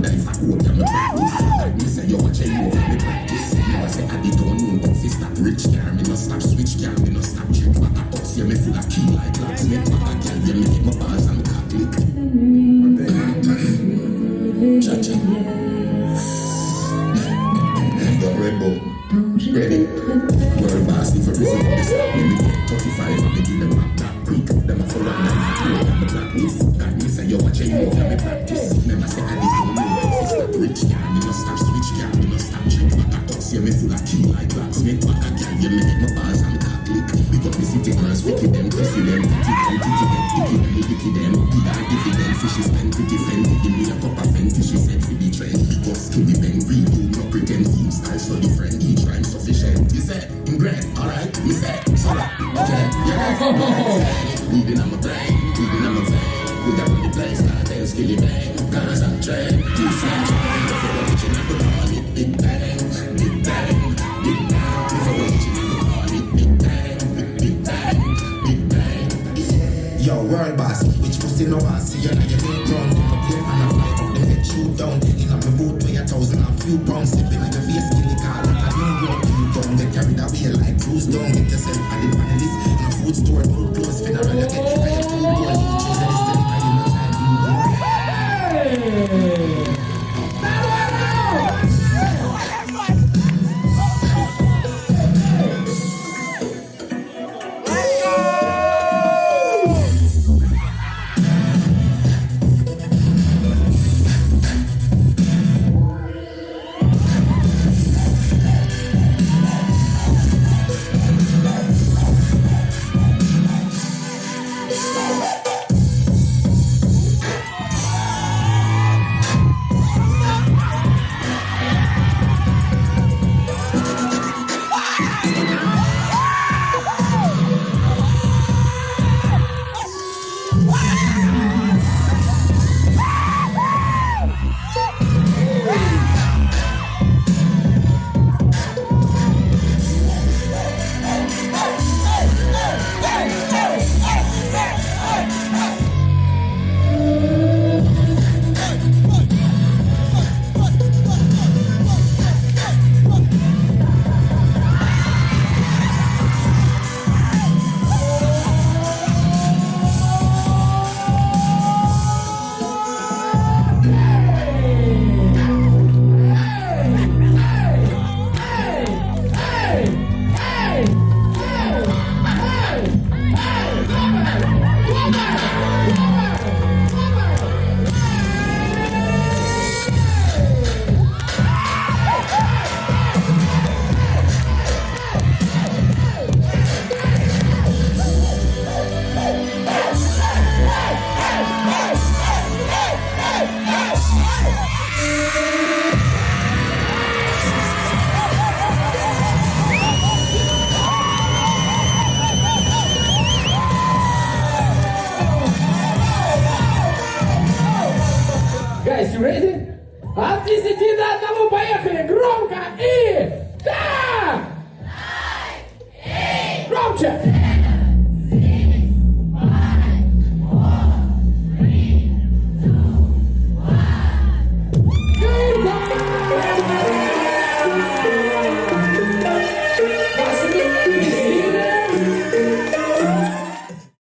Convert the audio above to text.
and die for hope, I'm a practice. Like me say, yo, watch you over me practice. Now I say, I did don't know if it's stop rich car, me no stop switch car, me no stop trick. But I box, yeah, me full of key like locks. Me talk a girl, yeah, me hit my bars and me Catholic. Cha-cha. Yo, Red Bull. Ready? World boss, if a reason for this stop, let me get 35, and me give them back that quick. Them a full of knife, you know, I'm a blacklist. That me say, yo, watch you move, let me practice. Remember, say, I did don't know if it's stop rich car, me no stop switch car, me no stop trick. But I talk, yeah, me full of key like locks. Me talk a girl, yeah, me hit my bars and me Catholic. Big up the city girls, wicked them, kissy them, titty them, titty them, titty them, licky them. Did I give it them, fishy spend, pretty friend, give me a cup of Fenty, she said, for the trend. Big up skinny men, real do no pretend, theme style, so different, each rhyme sufficient. You said, in great, alright, you said, so that, okay, yeah, weeding on my brain, weeding on my vein. We got on the place, now they skilly bang, guns on train, two snatch, if you're watching, I could call it big bang, big bang, big bang. If you're watching, I could call it big bang, big bang, big bang. Yo, world boss, which pussy no one see you, now you big ground, in my plane, and I fly up the head, shoot down, in my boat, weigh 1,000 and few pounds, sipping like a face, skinny car, like a new road, you don't get carried away like cruise down, get yourself at the panelist, in a food store, no clothes, funeral, you get higher to the goal, you choose a distance, I did not like you.